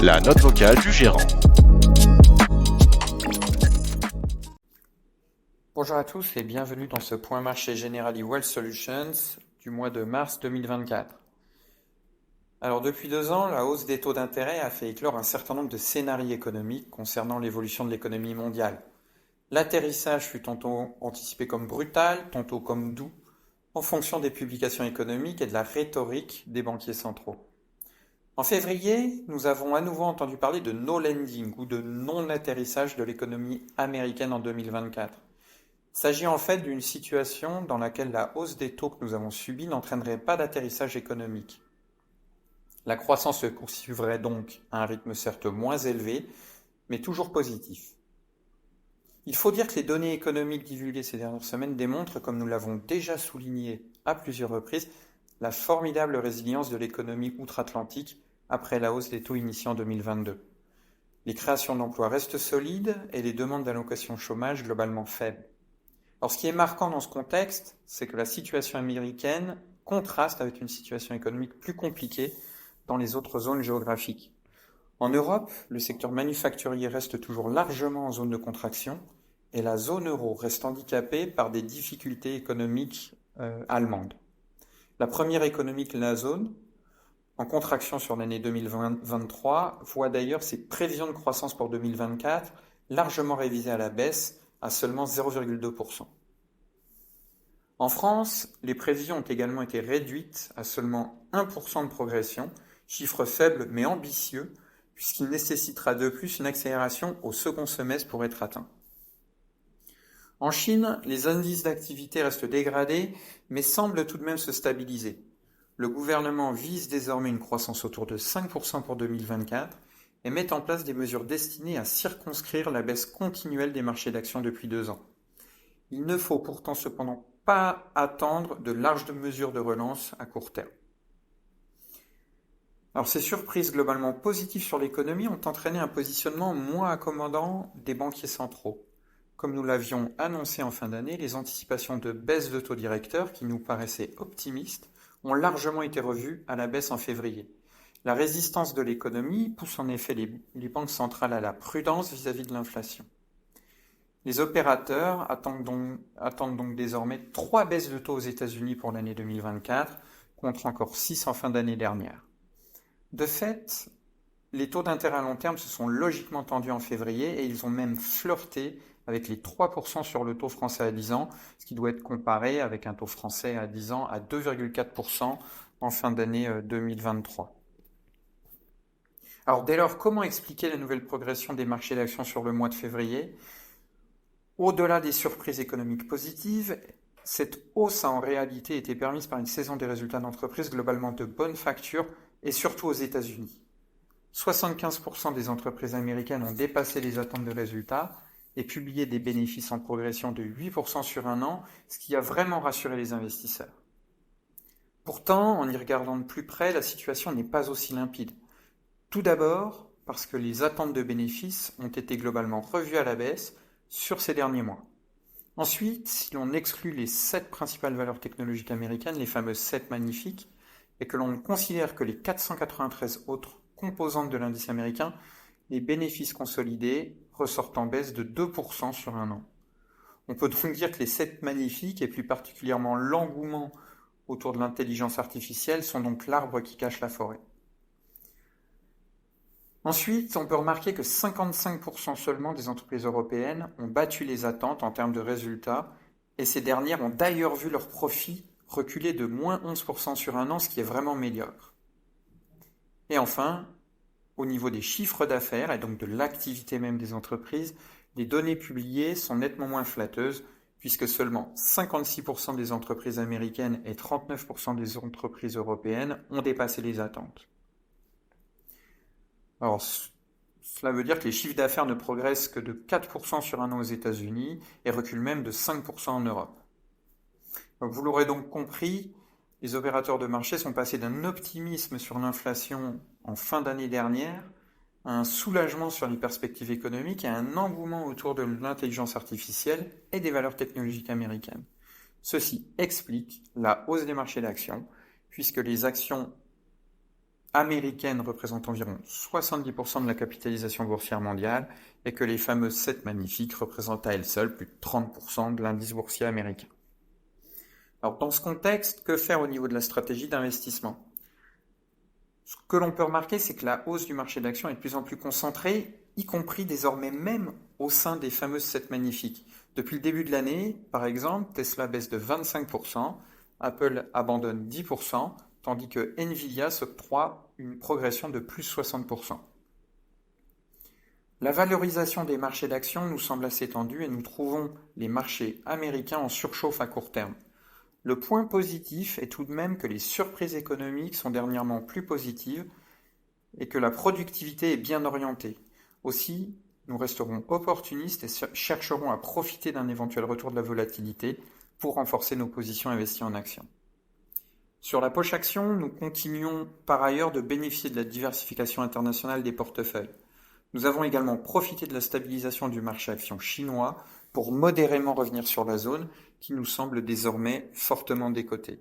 La note vocale du gérant. Bonjour à tous et bienvenue dans ce point marché Generali Wealth Solutions du mois de mars 2024. Alors depuis 2 ans, la hausse des taux d'intérêt a fait éclore un certain nombre de scénarios économiques concernant l'évolution de l'économie mondiale. L'atterrissage fut tantôt anticipé comme brutal, tantôt comme doux, en fonction des publications économiques et de la rhétorique des banquiers centraux. En février, nous avons à nouveau entendu parler de no landing ou de non-atterrissage de l'économie américaine en 2024. Il s'agit en fait d'une situation dans laquelle la hausse des taux que nous avons subie n'entraînerait pas d'atterrissage économique. La croissance se poursuivrait donc à un rythme certes moins élevé, mais toujours positif. Il faut dire que les données économiques divulguées ces dernières semaines démontrent, comme nous l'avons déjà souligné à plusieurs reprises, la formidable résilience de l'économie outre-Atlantique après la hausse des taux initiés en 2022. Les créations d'emplois restent solides et les demandes d'allocation chômage globalement faibles. Alors, ce qui est marquant dans ce contexte, c'est que la situation américaine contraste avec une situation économique plus compliquée dans les autres zones géographiques. En Europe, le secteur manufacturier reste toujours largement en zone de contraction et la zone euro reste handicapée par des difficultés économiques allemandes. La première économie de la zone, en contraction sur l'année 2023, voit d'ailleurs ses prévisions de croissance pour 2024 largement révisées à la baisse à seulement 0,2%. En France, les prévisions ont également été réduites à seulement 1% de progression, chiffre faible mais ambitieux, puisqu'il nécessitera de plus une accélération au second semestre pour être atteint. En Chine, les indices d'activité restent dégradés, mais semblent tout de même se stabiliser. Le gouvernement vise désormais une croissance autour de 5% pour 2024 et met en place des mesures destinées à circonscrire la baisse continuelle des marchés d'actions depuis 2 ans. Il ne faut pourtant cependant pas attendre de larges mesures de relance à court terme. Alors ces surprises globalement positives sur l'économie ont entraîné un positionnement moins accommodant des banquiers centraux. Comme nous l'avions annoncé en fin d'année, les anticipations de baisse de taux directeurs, qui nous paraissaient optimistes, ont largement été revues à la baisse en février. La résistance de l'économie pousse en effet les banques centrales à la prudence vis-à-vis de l'inflation. Les opérateurs attendent donc désormais 3 baisses de taux aux États-Unis pour l'année 2024, contre encore 6 en fin d'année dernière. De fait, les taux d'intérêt à long terme se sont logiquement tendus en février et ils ont même flirté avec les 3% sur le taux français à 10 ans, ce qui doit être comparé avec un taux français à 10 ans à 2,4% en fin d'année 2023. Alors dès lors, comment expliquer la nouvelle progression des marchés d'actions sur le mois de février ? Au-delà des surprises économiques positives, cette hausse a en réalité été permise par une saison des résultats d'entreprises globalement de bonne facture et surtout aux États-Unis. 75% des entreprises américaines ont dépassé les attentes de résultats et publié des bénéfices en progression de 8% sur un an, ce qui a vraiment rassuré les investisseurs. Pourtant, en y regardant de plus près, la situation n'est pas aussi limpide. Tout d'abord, parce que les attentes de bénéfices ont été globalement revues à la baisse sur ces derniers mois. Ensuite, si l'on exclut les 7 principales valeurs technologiques américaines, les fameuses 7 magnifiques, et que l'on ne considère que les 493 autres composantes de l'indice américain, les bénéfices consolidés ressortent en baisse de 2% sur un an. On peut donc dire que les 7 magnifiques, et plus particulièrement l'engouement autour de l'intelligence artificielle, sont donc l'arbre qui cache la forêt. Ensuite, on peut remarquer que 55% seulement des entreprises européennes ont battu les attentes en termes de résultats, et ces dernières ont d'ailleurs vu leurs profits reculer de moins 11% sur un an, ce qui est vraiment médiocre. Et enfin, au niveau des chiffres d'affaires et donc de l'activité même des entreprises, les données publiées sont nettement moins flatteuses, puisque seulement 56% des entreprises américaines et 39% des entreprises européennes ont dépassé les attentes. Alors, cela veut dire que les chiffres d'affaires ne progressent que de 4% sur un an aux États-Unis et reculent même de 5% en Europe. Donc, vous l'aurez donc compris, les opérateurs de marché sont passés d'un optimisme sur l'inflation en fin d'année dernière à un soulagement sur les perspectives économiques et à un engouement autour de l'intelligence artificielle et des valeurs technologiques américaines. Ceci explique la hausse des marchés d'actions, puisque les actions américaine représente environ 70% de la capitalisation boursière mondiale et que les fameuses 7 magnifiques représentent à elles seules plus de 30% de l'indice boursier américain. Alors dans ce contexte, que faire au niveau de la stratégie d'investissement? Ce que l'on peut remarquer, c'est que la hausse du marché d'actions est de plus en plus concentrée, y compris désormais même au sein des fameuses 7 magnifiques. Depuis le début de l'année, par exemple, Tesla baisse de 25%, Apple abandonne 10%, tandis que Nvidia s'octroie une progression de plus 60%. La valorisation des marchés d'actions nous semble assez tendue et nous trouvons les marchés américains en surchauffe à court terme. Le point positif est tout de même que les surprises économiques sont dernièrement plus positives et que la productivité est bien orientée. Aussi, nous resterons opportunistes et chercherons à profiter d'un éventuel retour de la volatilité pour renforcer nos positions investies en actions. Sur la poche action, nous continuons par ailleurs de bénéficier de la diversification internationale des portefeuilles. Nous avons également profité de la stabilisation du marché action chinois pour modérément revenir sur la zone qui nous semble désormais fortement décotée.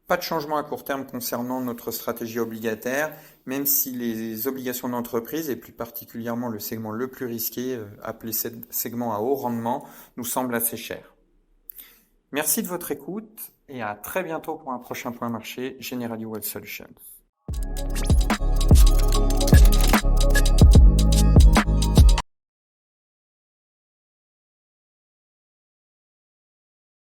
Pas de changement à court terme concernant notre stratégie obligataire, même si les obligations d'entreprise, et plus particulièrement le segment le plus risqué, appelé segment à haut rendement, nous semble assez cher. Merci de votre écoute et à très bientôt pour un prochain point marché Generali Wealth Solutions.